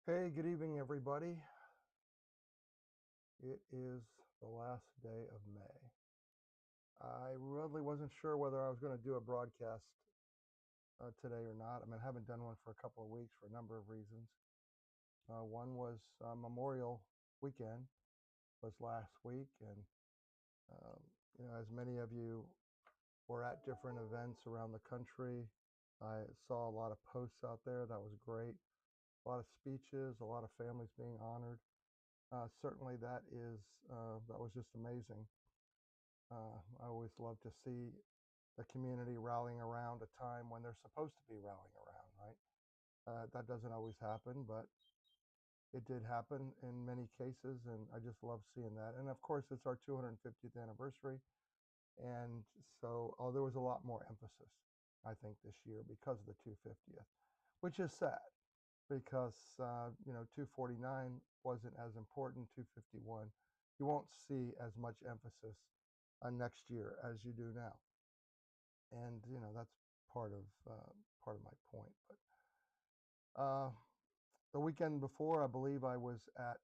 Hey, good evening, everybody. It is the last day of May. I really wasn't sure whether I was going to do a broadcast today or not. I mean, I haven't done one for a couple of weeks for a number of reasons. One was Memorial Weekend was last week, and as many of you were at different events around the country, I saw a lot of posts out there. That was great. A lot of speeches, a lot of families being honored. Certainly, that was just amazing. I always love to see the community rallying around a time when they're supposed to be rallying around, right? That doesn't always happen, but it did happen in many cases, and I just love seeing that. And of course, it's our 250th anniversary, and so there was a lot more emphasis, I think, this year because of the 250th, which is sad because 249 wasn't as important. 251, you won't see as much emphasis on next year as you do now, and that's part of my point. But uh, the weekend before, I believe I was at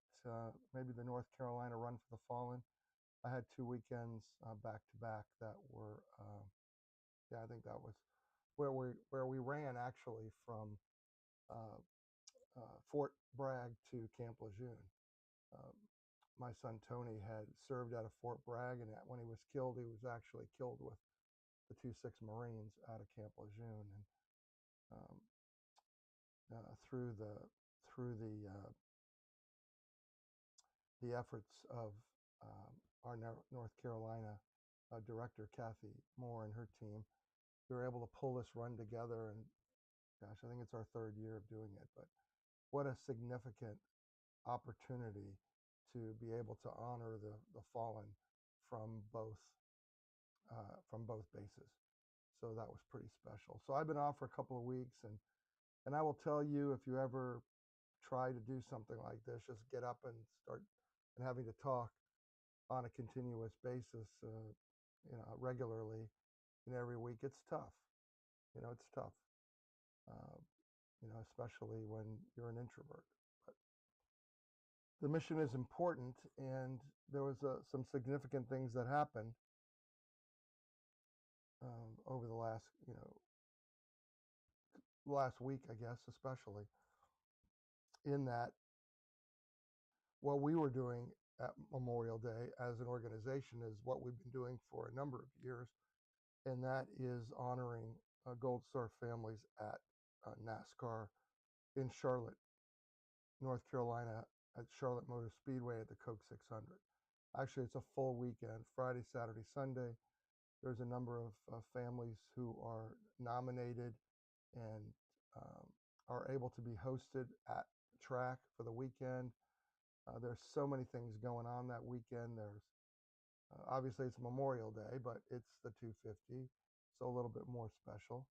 maybe the North Carolina Run for the Fallen. I had two weekends back to back that were yeah, I think that was where we ran actually from uh, Fort Bragg to Camp Lejeune. Um, my son Tony had served out of Fort Bragg, and when he was killed, he was actually killed with the 2-6 Marines out of Camp Lejeune. And um, through the efforts of our North Carolina director Kathy Moore and her team, we were able to pull this run together. And gosh, I think it's our third year of doing it. But what a significant opportunity to be able to honor the fallen from both bases. So that was pretty special. So I've been off for a couple of weeks, and I will tell you, if you ever try to do something like this, just get up and start and having to talk on a continuous basis, regularly, every week, it's tough. It's tough. Uh, especially when you're an introvert. But the mission is important, and there was some significant things that happened over the last week, I guess, especially in that what we were doing at Memorial Day as an organization is what we've been doing for a number of years, and that is honoring Gold Star families at NASCAR in Charlotte, North Carolina, at Charlotte Motor Speedway at the Coke 600. Actually, it's a full weekend, Friday, Saturday, Sunday. There's a number of families who are nominated and are able to be hosted at the track for the weekend. There's so many things going on that weekend. There's obviously it's Memorial Day, but it's the 250, so a little bit more special.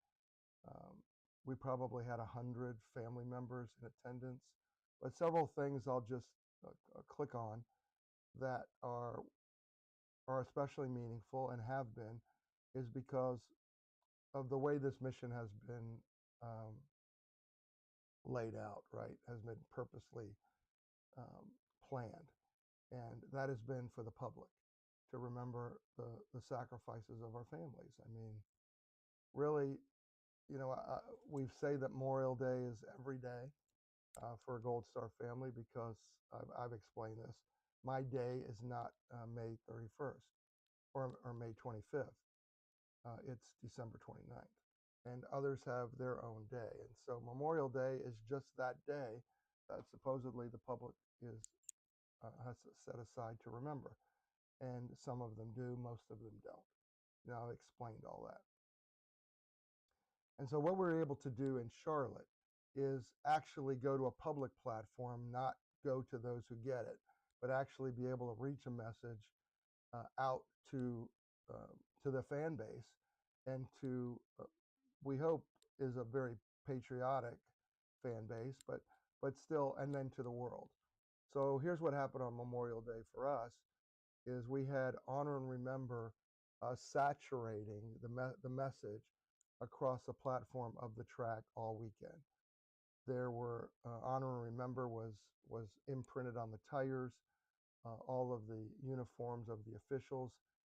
Um, we probably had 100 family members in attendance, but several things I'll just click on that are especially meaningful and have been is because of the way this mission has been um, laid out, right? Has been purposely planned, and that has been for the public to remember the sacrifices of our families. I mean, really, we say that Memorial Day is every day for a Gold Star family because I've explained this. My day is not May 31st or May 25th. It's December 29th. And others have their own day. And so Memorial Day is just that day that supposedly the public has set aside to remember. And some of them do, most of them don't. I've explained all that. And so what we're able to do in Charlotte is actually go to a public platform, not go to those who get it, but actually be able to reach a message out to the fan base, and to we hope is a very patriotic fan base, but still, and then to the world. So here's what happened on Memorial Day for us: is we had honor and remember saturating the message across the platform of the track all weekend. There were honor and remember was imprinted on the tires. All of the uniforms of the officials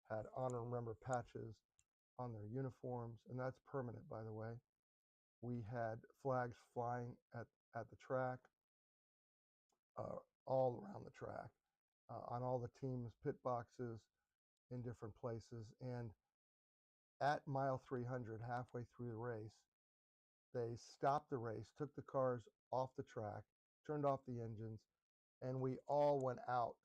had honor and remember patches on their uniforms, and that's permanent, by the way. We had flags flying at the track, all around the track, on all the teams' pit boxes in different places. And at mile 300, halfway through the race, they stopped the race, took the cars off the track, turned off the engines, and we all went out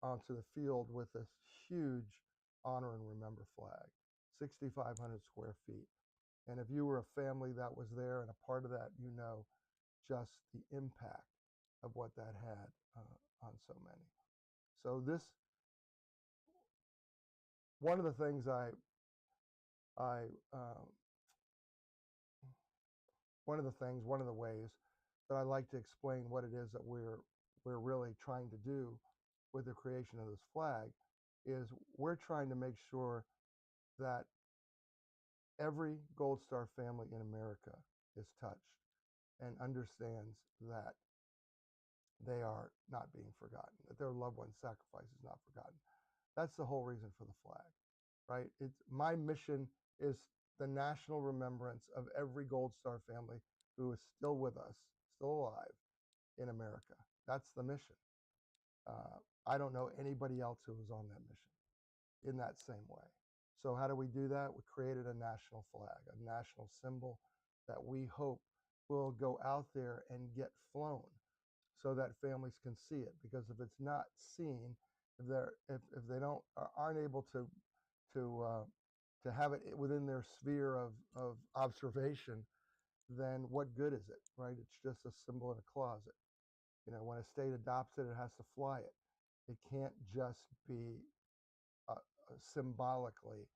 onto the field with this huge honor and remember flag, 6,500 square feet. And if you were a family that was there and a part of that, you know just the impact of what that had on so many. So this, one of the things I one of the things, one of the ways that I like to explain what it is that we're really trying to do with the creation of this flag is we're trying to make sure that every Gold Star family in America is touched and understands that they are not being forgotten, that their loved one's sacrifice is not forgotten. That's the whole reason for the flag, right? It's my mission is the national remembrance of every Gold Star family who is still with us, still alive in America. That's the mission. I don't know anybody else who was on that mission in that same way. So how do we do that? We created a national flag, a national symbol that we hope will go out there and get flown so that families can see it. Because if it's not seen, if they aren't able to have it within their sphere of observation, then what good is it, right? It's just a symbol in a closet. You know, when a state adopts it, it has to fly it. It can't just be symbolically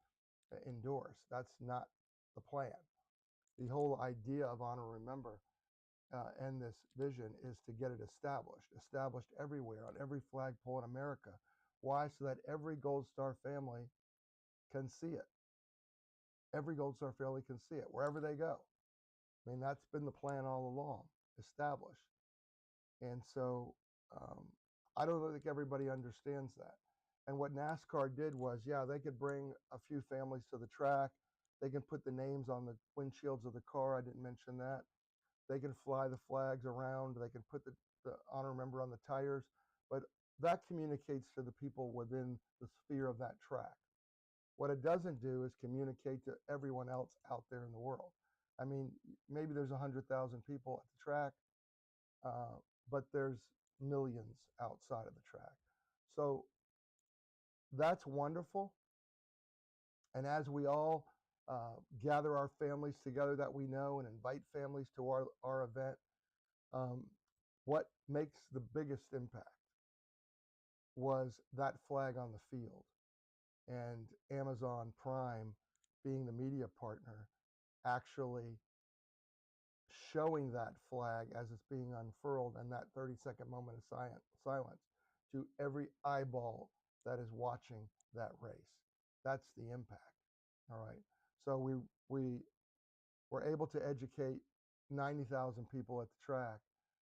endorsed. That's not the plan. The whole idea of honor and remember and this vision is to get it established everywhere on every flagpole in America. Why? So that every Gold Star family can see it. Every Gold Star family can see it wherever they go. I mean, that's been the plan all along, established. And so I don't think everybody understands that. And what NASCAR did was, yeah, they could bring a few families to the track. They can put the names on the windshields of the car. I didn't mention that. They can fly the flags around. They can put the honor remember on the tires. But that communicates to the people within the sphere of that track. What it doesn't do is communicate to everyone else out there in the world. I mean, maybe there's 100,000 people at the track, but there's millions outside of the track. So that's wonderful. And as we all gather our families together that we know and invite families to our event, what makes the biggest impact was that flag on the field and Amazon Prime being the media partner actually showing that flag as it's being unfurled and that 30-second moment of silence to every eyeball that is watching that race. That's the impact. All right. So we were able to educate 90,000 people at the track,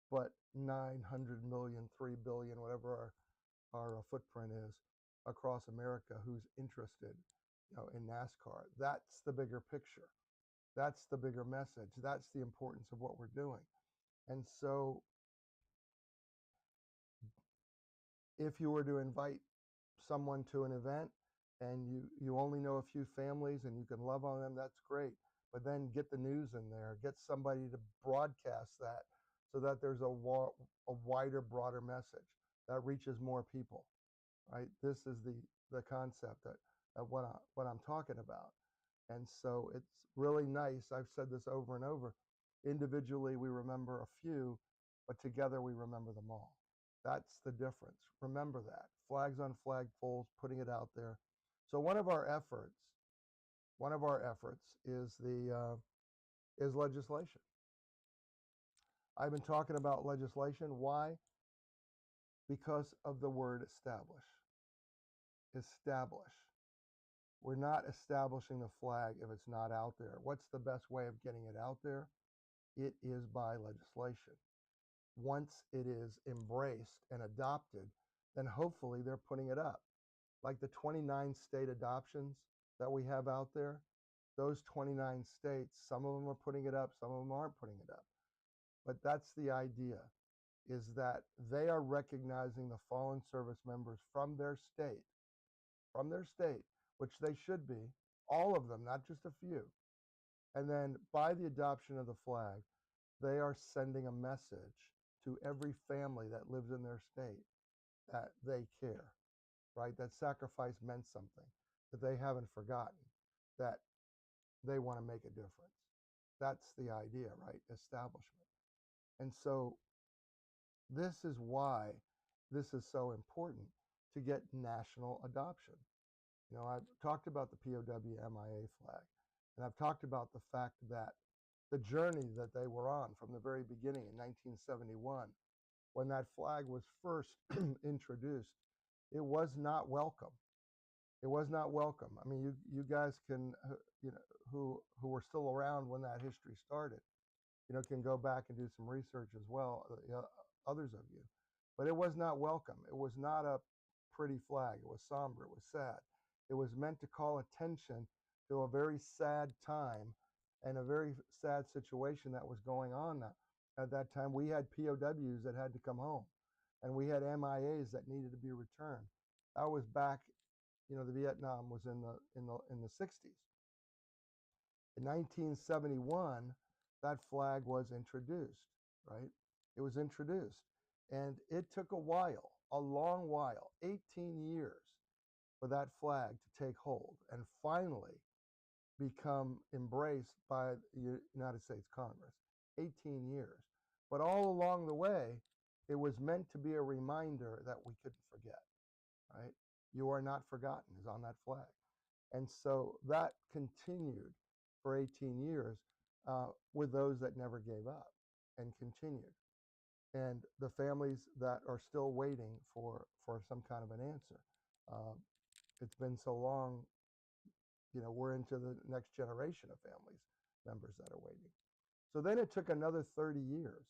but 900 million, 3 billion, whatever our footprint is across America who's interested, in NASCAR. That's the bigger picture. That's the bigger message. That's the importance of what we're doing. And so if you were to invite someone to an event and you only know a few families and you can love on them, that's great. But then get the news in there, get somebody to broadcast that so that there's a wider, broader message that reaches more people, right? This is the concept that what I'm talking about. And so it's really nice. I've said this over and over. Individually, we remember a few, but together we remember them all. That's the difference. Remember that. Flags on flagpoles, putting it out there. So one of our efforts is legislation. I've been talking about legislation. Why? Because of the word establish. Establish. We're not establishing the flag if it's not out there. What's the best way of getting it out there? It is by legislation. Once it is embraced and adopted, then hopefully they're putting it up. Like the 29 state adoptions that we have out there, those 29 states, some of them are putting it up, some of them aren't putting it up. But that's the idea, is that they are recognizing the fallen service members from their state, which they should be, all of them, not just a few. And then by the adoption of the flag, they are sending a message to every family that lives in their state that they care, right? That sacrifice meant something, that they haven't forgotten, that they want to make a difference. That's the idea, right? Establishment. And so this is why this is so important to get national adoption. You know, I've talked about the POW MIA flag, and I've talked about the fact that the journey that they were on from the very beginning in 1971, when that flag was first introduced, it was not welcome. It was not welcome. I mean, you guys can, you know, who were still around when that history started, you know, can go back and do some research as well, others of you. But it was not welcome. It was not a pretty flag. It was somber. It was sad. It was meant to call attention to a very sad time and a very sad situation that was going on at that time. We had POWs that had to come home, and we had MIAs that needed to be returned. That was back, you know, the Vietnam was in the 60s. In 1971, that flag was introduced, right? It was introduced. And it took a while, a long while, 18 years, for that flag to take hold and finally become embraced by the United States Congress. 18 years. But all along the way, it was meant to be a reminder that we couldn't forget, right? You are not forgotten is on that flag. And so that continued for 18 years with those that never gave up and continued. And the families that are still waiting for some kind of an answer. It's been so long, you know, we're into the next generation of families, members that are waiting. So then it took another 30 years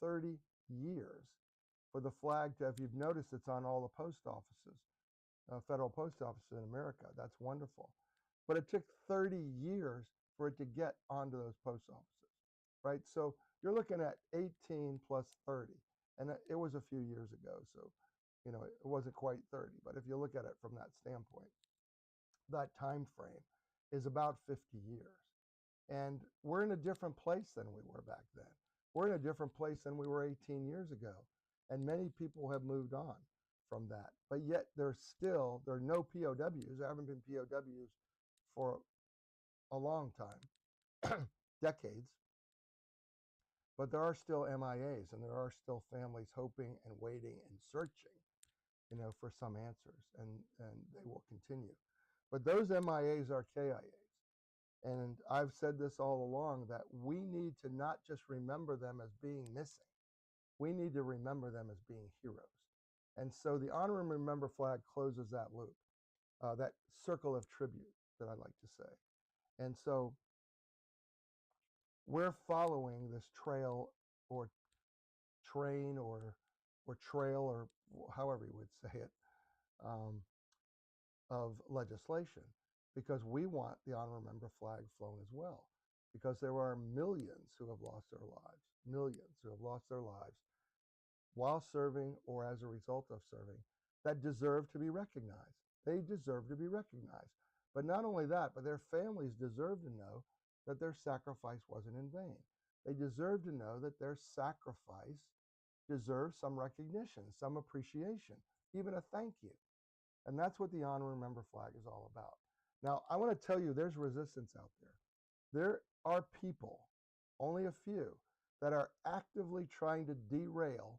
for the flag to, if you've noticed, it's on all the post offices, federal post offices in America. That's wonderful. But it took 30 years for it to get onto those post offices, right? So you're looking at 18 plus 30. And it was a few years ago, so, you know, it wasn't quite 30. But if you look at it from that standpoint, that time frame is about 50 years. And we're in a different place than we were back then. We're in a different place than we were 18 years ago. And many people have moved on from that. But yet there are no POWs. There haven't been POWs for a long time, decades. But there are still MIAs, and there are still families hoping and waiting and searching, you know, for some answers, and they will continue. But those MIAs are KIAs. And I've said this all along, that we need to not just remember them as being missing. We need to remember them as being heroes. And so the Honor and Remember flag closes that loop, that circle of tribute that I like to say. And so we're following this trail or train or trail, or however you would say it, of legislation, because we want the Honor and Remember flag flown as well, because there are millions who have lost their lives while serving or as a result of serving, that deserve to be recognized. They deserve to be recognized. But not only that, but their families deserve to know that their sacrifice wasn't in vain. They deserve to know that their sacrifice deserves some recognition, some appreciation, even a thank you. And that's what the Honor and Remember flag is all about. Now, I want to tell you, there's resistance out there. There are people, only a few, that are actively trying to derail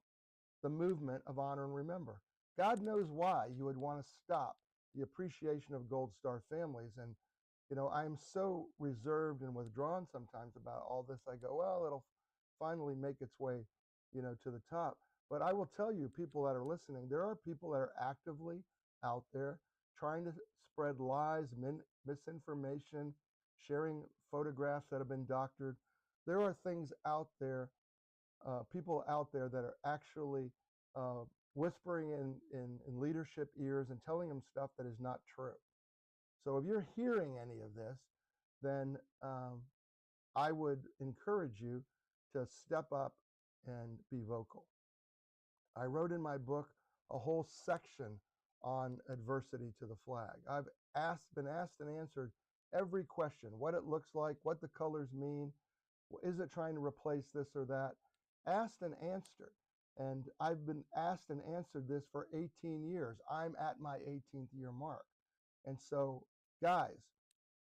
the movement of Honor and Remember. God knows why you would want to stop the appreciation of Gold Star families. And, you know, I'm so reserved and withdrawn sometimes about all this. I go, well, it'll finally make its way, you know, to the top. But I will tell you, people that are listening, there are people that are actively out there trying to spread lies, misinformation, sharing photographs that have been doctored, There are things out there, people out there that are actually whispering in leadership ears and telling them stuff that is not true. So if you're hearing any of this, then I would encourage you to step up and be vocal. I wrote in my book a whole section on adversity to the flag. I've been asked and answered every question, what it looks like, what the colors mean, is it trying to replace this or that? Asked and answered. And I've been asked and answered this for 18 years. I'm at my 18th year mark. And so, guys,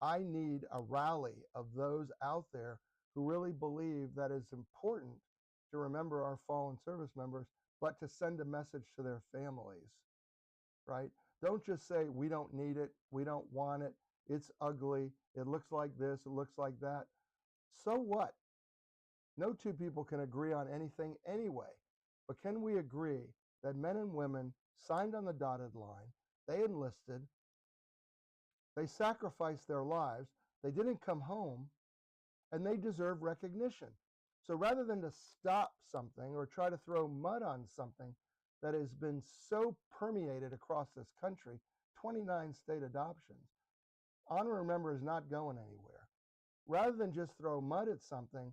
I need a rally of those out there who really believe that it's important to remember our fallen service members, but to send a message to their families, right? Don't just say, we don't need it, we don't want it, it's ugly, it looks like this, it looks like that. So what? No two people can agree on anything anyway. But can we agree that men and women signed on the dotted line, they enlisted, they sacrificed their lives, they didn't come home, and they deserve recognition. So rather than to stop something or try to throw mud on something that has been so permeated across this country, 29 state adoptions, Honor and Remember is not going anywhere. Rather than just throw mud at something,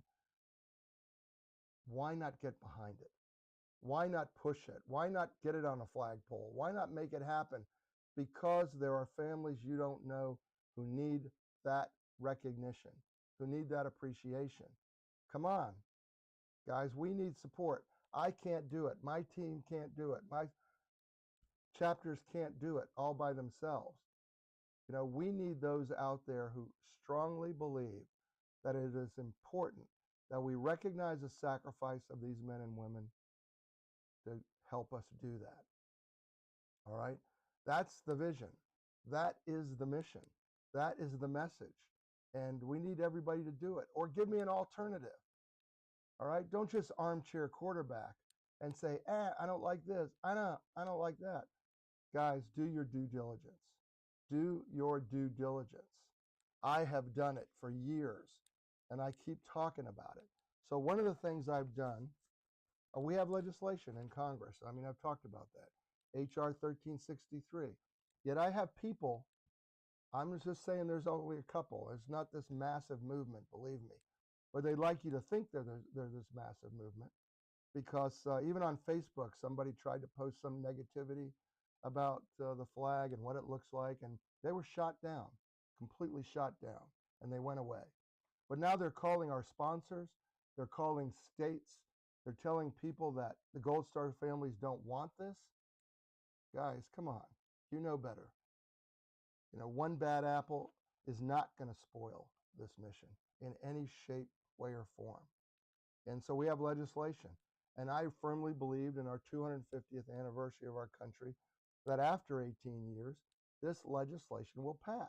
why not get behind it? Why not push it? Why not get it on a flagpole? Why not make it happen? Because there are families you don't know who need that recognition, who need that appreciation. Come on, guys, we need support. I can't do it. My team can't do it. My chapters can't do it all by themselves. You know, we need those out there who strongly believe that it is important that we recognize the sacrifice of these men and women to help us do that. All right? That's the vision. That is the mission. That is the message. And we need everybody to do it. Or give me an alternative. All right? Don't just armchair quarterback and say, I don't like this. I don't like that. Guys, do your due diligence. Do your due diligence. I have done it for years, and I keep talking about it. So one of the things I've done, we have legislation in Congress. I mean, I've talked about that. HR 1363. Yet I have people, I'm just saying there's only a couple. It's not this massive movement, believe me. But they'd like you to think they're this massive movement. Because even on Facebook, somebody tried to post some negativity about the flag and what it looks like, and they were shot down, completely shot down, and they went away. But now they're calling our sponsors, they're calling states, they're telling people that the Gold Star families don't want this. Guys, come on, you know better. You know, one bad apple is not going to spoil this mission in any shape, way, or form. And so we have legislation. And I firmly believed in our 250th anniversary of our country that after 18 years, this legislation will pass.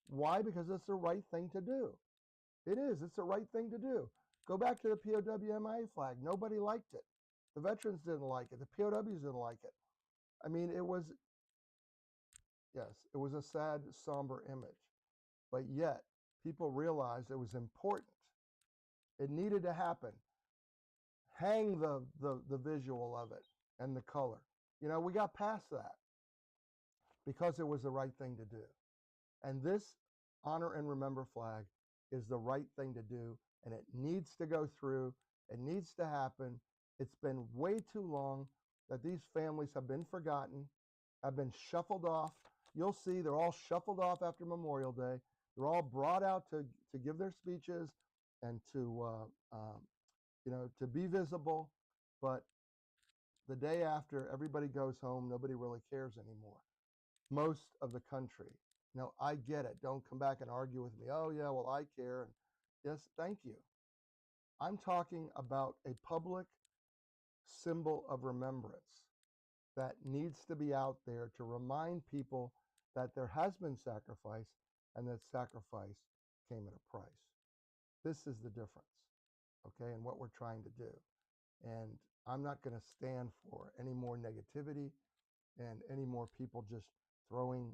Why? Because it's the right thing to do. It is. It's the right thing to do. Go back to the POW/MIA flag. Nobody liked it. The veterans didn't like it. The POWs didn't like it. I mean, it was a sad, somber image. But yet, people realized it was important. It needed to happen. Hang the visual of it and the color. You know, we got past that because it was the right thing to do. And this Honor and Remember flag is the right thing to do, and it needs to go through. It needs to happen. It's been way too long that these families have been forgotten, have been shuffled off. You'll see they're all shuffled off after Memorial Day. They're all brought out to give their speeches and to be visible, but the day after, everybody goes home. Nobody really cares anymore. Most of the country. Now, I get it. Don't come back and argue with me. Oh, yeah, well, I care. And yes, thank you. I'm talking about a public symbol of remembrance that needs to be out there to remind people that there has been sacrifice and that sacrifice came at a price. This is the difference, okay, and what we're trying to do. And I'm not going to stand for any more negativity and any more people just throwing,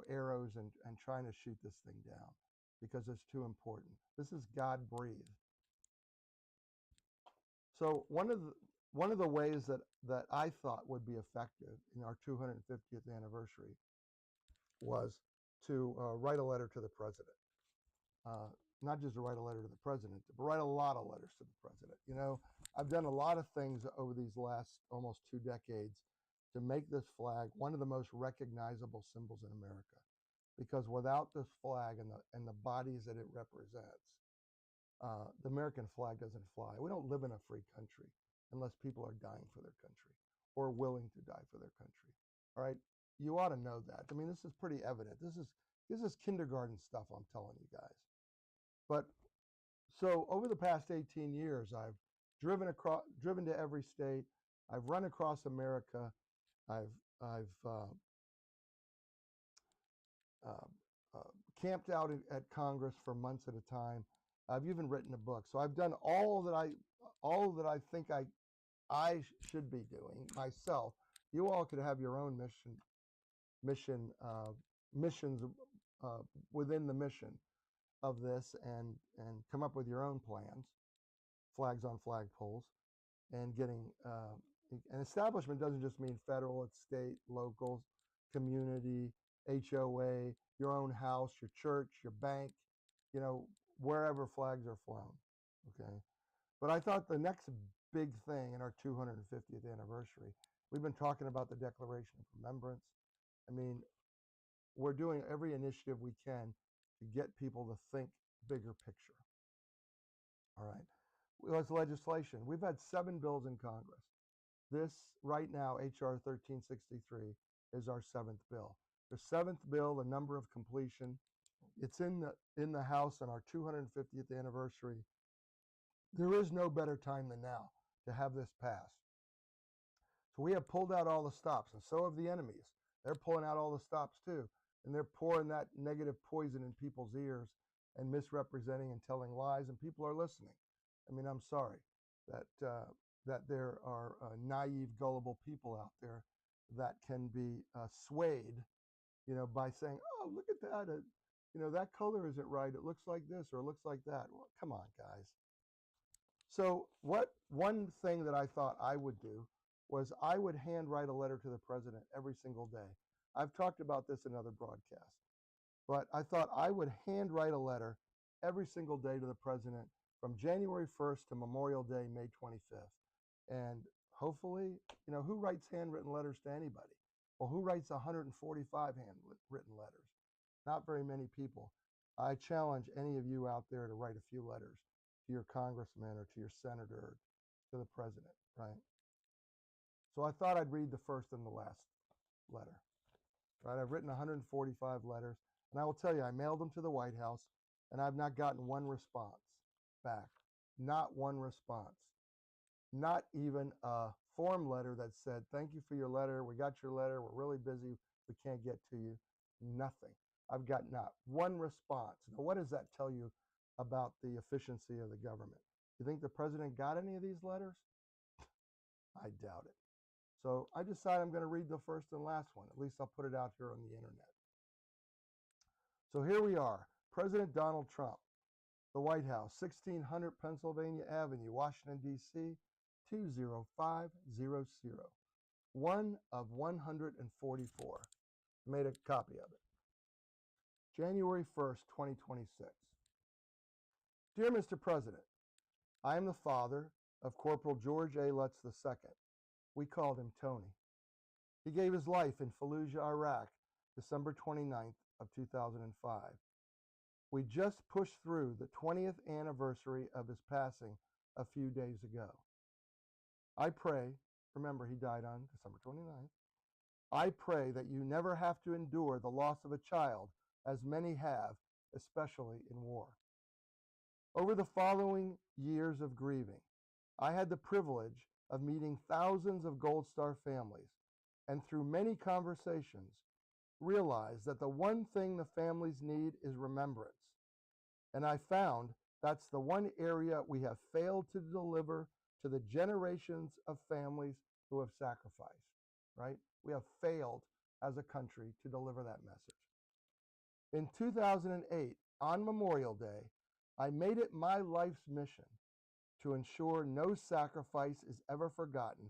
arrows and trying to shoot this thing down. because it's too important. This is God-breathed. So one of the ways that I thought would be effective in our 250th anniversary was to write a letter to the president. Not just to write a letter to the president, but write a lot of letters to the president. You know, I've done a lot of things over these last almost 2 decades to make this flag one of the most recognizable symbols in America. Because without this flag and the bodies that it represents, the American flag doesn't fly. We don't live in a free country unless people are dying for their country or willing to die for their country. All right, you ought to know that. I mean, this is pretty evident. This is kindergarten stuff I'm telling you guys. But so over the past 18 years, I've driven to every state. I've run across America. I've camped out at Congress for months at a time. I've even written a book. So I've done all that I think I should be doing myself. You all could have your own missions within the mission of this, and come up with your own plans, flags on flagpoles, and getting an establishment doesn't just mean federal, it's state, local, community, HOA, your own house, your church, your bank, you know, wherever flags are flown. Okay. But I thought the next big thing in our 250th anniversary, we've been talking about the Declaration of Remembrance. I mean, we're doing every initiative we can to get people to think bigger picture. All right. Well, it's legislation. We've had 7 bills in Congress. This right now, H.R. 1363, is our 7th bill. The 7th bill, the number of completion, it's in the House on our 250th anniversary. There is no better time than now to have this passed. So we have pulled out all the stops, and so have the enemies. They're pulling out all the stops too, and they're pouring that negative poison in people's ears and misrepresenting and telling lies, and people are listening. I mean, I'm sorry that there are naive, gullible people out there that can be swayed, you know, by saying, "Oh, look at that! You know, that color isn't right. It looks like this or it looks like that." Well, come on, guys. So one thing that I thought I would do was I would handwrite a letter to the president every single day. I've talked about this in other broadcasts, but I thought I would handwrite a letter every single day to the president from January 1st to Memorial Day, May 25th. And hopefully, you know, who writes handwritten letters to anybody? Well, who writes 145 handwritten letters? Not very many people. I challenge any of you out there to write a few letters to your congressman or to your senator or to the president, right? So I thought I'd read the first and the last letter, right? I've written 145 letters, and I will tell you, I mailed them to the White House, and I've not gotten one response back. Not one response. Not even a form letter that said, "Thank you for your letter. We got your letter. We're really busy. We can't get to you." Nothing. I've got not one response. Now, what does that tell you about the efficiency of the government? You think the president got any of these letters? I doubt it. So I decided I'm going to read the first and last one. At least I'll put it out here on the internet. So here we are. President Donald Trump, the White House, 1600 Pennsylvania Avenue, Washington, D.C., 20500. One of 144. Made a copy of it. January 1st, 2026. Dear Mr. President, I am the father of Corporal George A. Lutz II. We called him Tony. He gave his life in Fallujah, Iraq, December 29th of 2005. We just pushed through the 20th anniversary of his passing a few days ago. I pray, remember he died on December 29th, I pray that you never have to endure the loss of a child, as many have, especially in war. Over the following years of grieving, I had the privilege of meeting thousands of Gold Star families, and through many conversations, realized that the one thing the families need is remembrance. And I found that's the one area we have failed to deliver to the generations of families who have sacrificed, right? We have failed as a country to deliver that message. In 2008, On Memorial Day, I made it my life's mission to ensure no sacrifice is ever forgotten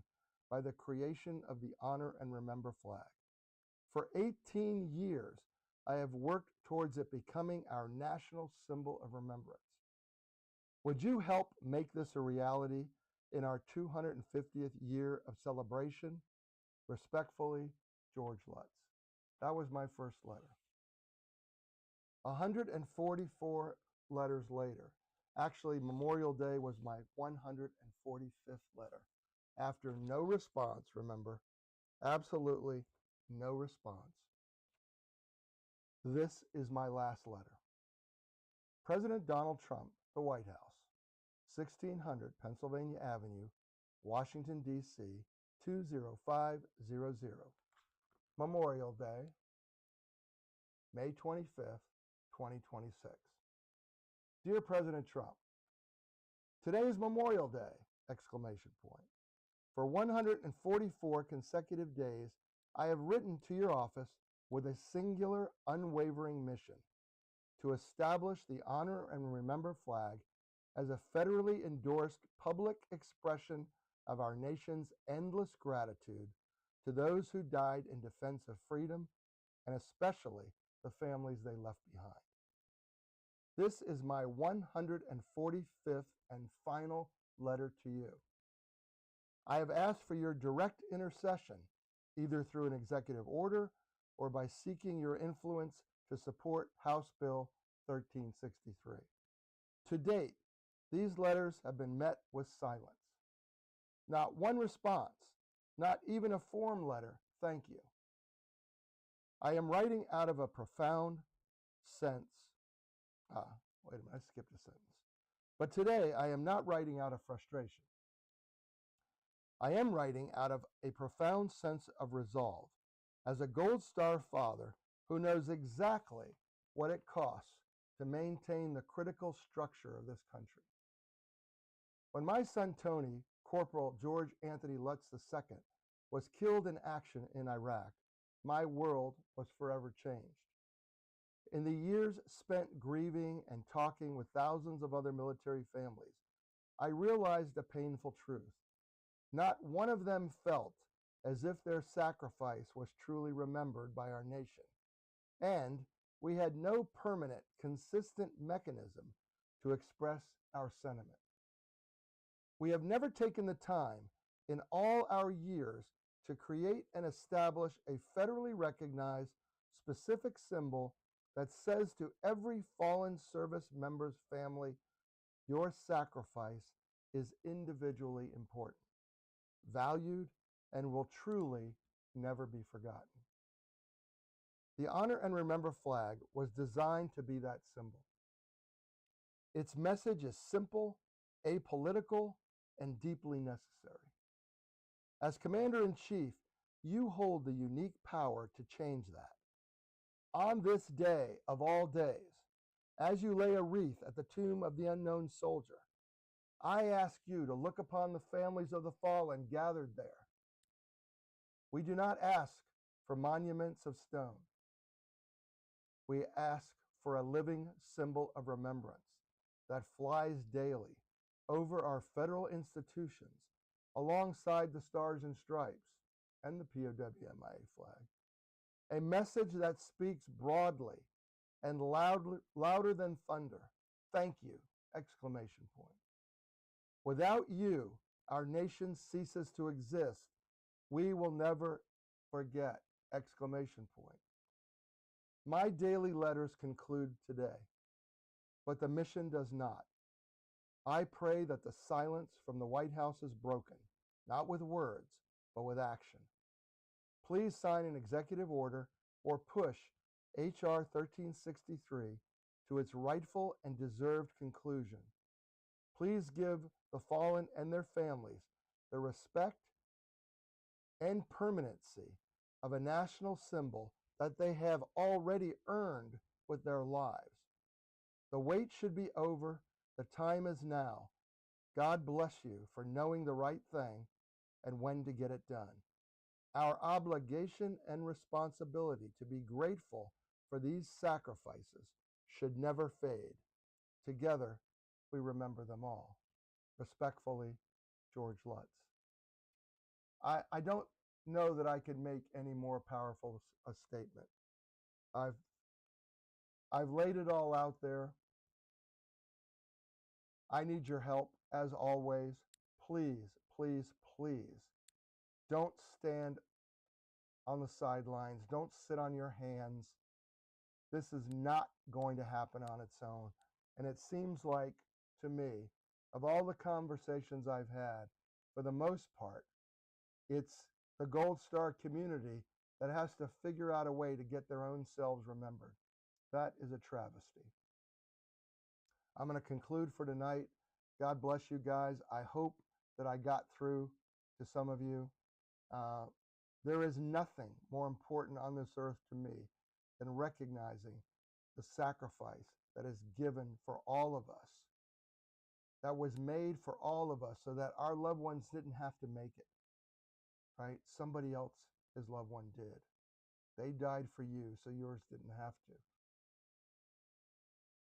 by the creation of the Honor and Remember flag. For 18 years, I have worked towards it becoming our national symbol of remembrance. Would you help make this a reality in our 250th year of celebration? Respectfully, George Lutz. That was my first letter. 144 letters later, actually Memorial Day was my 145th letter. After no response, remember, absolutely no response. This is my last letter. President Donald Trump, the White House, 1600 Pennsylvania Avenue, Washington, D.C., 20500. Memorial Day, May 25th, 2026. Dear President Trump, today is Memorial Day! Exclamation point. For 144 consecutive days, I have written to your office with a singular, unwavering mission to establish the Honor and Remember flag as a federally endorsed public expression of our nation's endless gratitude to those who died in defense of freedom, and especially the families they left behind. This is my 145th and final letter to you. I have asked for your direct intercession, either through an executive order or by seeking your influence to support House Bill 1363. To date, these letters have been met with silence. Not one response, not even a form letter, thank you. I am writing out of a profound sense. Wait a minute, I skipped a sentence. But today I am not writing out of frustration. I am writing out of a profound sense of resolve as a Gold Star father who knows exactly what it costs to maintain the critical structure of this country. When my son Tony, Corporal George Anthony Lutz II, was killed in action in Iraq, my world was forever changed. In the years spent grieving and talking with thousands of other military families, I realized a painful truth. Not one of them felt as if their sacrifice was truly remembered by our nation, and we had no permanent, consistent mechanism to express our sentiment. We have never taken the time in all our years to create and establish a federally recognized specific symbol that says to every fallen service member's family, your sacrifice is individually important, valued, and will truly never be forgotten. The Honor and Remember flag was designed to be that symbol. Its message is simple, apolitical, and deeply necessary. As Commander-in-Chief, you hold the unique power to change that. On this day of all days, as you lay a wreath at the tomb of the unknown soldier, I ask you to look upon the families of the fallen gathered there. We do not ask for monuments of stone. We ask for a living symbol of remembrance that flies daily over our federal institutions alongside the Stars and Stripes and the POWMIA flag. A message that speaks broadly and louder than thunder. Thank you! Exclamation point. Without you, our nation ceases to exist. We will never forget! Exclamation point. My daily letters conclude today, but the mission does not. I pray that the silence from the White House is broken, not with words, but with action. Please sign an executive order or push H.R. 1363 to its rightful and deserved conclusion. Please give the fallen and their families the respect and permanency of a national symbol that they have already earned with their lives. The wait should be over. The time is now. God bless you for knowing the right thing and when to get it done. Our obligation and responsibility to be grateful for these sacrifices should never fade. Together, we remember them all. Respectfully, George Lutz. I don't know that I could make any more powerful a statement. I've I've laid it all out there. I need your help as always. Please, please, please don't stand on the sidelines. Don't sit on your hands. This is not going to happen on its own. And it seems like, to me, of all the conversations I've had, for the most part, it's the Gold Star community that has to figure out a way to get their own selves remembered. That is a travesty. I'm going to conclude for tonight. God bless you guys. I hope that I got through to some of you. There is nothing more important on this earth to me than recognizing the sacrifice that is given for all of us, that was made for all of us so that our loved ones didn't have to make it, right? Somebody else, his loved one did. They died for you, so yours didn't have to.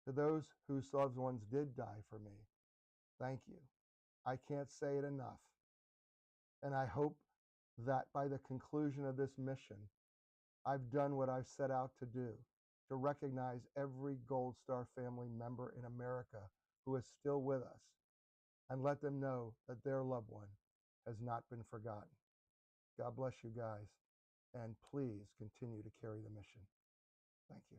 To those whose loved ones did die for me, thank you. I can't say it enough. And I hope that by the conclusion of this mission, I've done what I've set out to do, to recognize every Gold Star family member in America who is still with us and let them know that their loved one has not been forgotten. God bless you guys, and please continue to carry the mission. Thank you.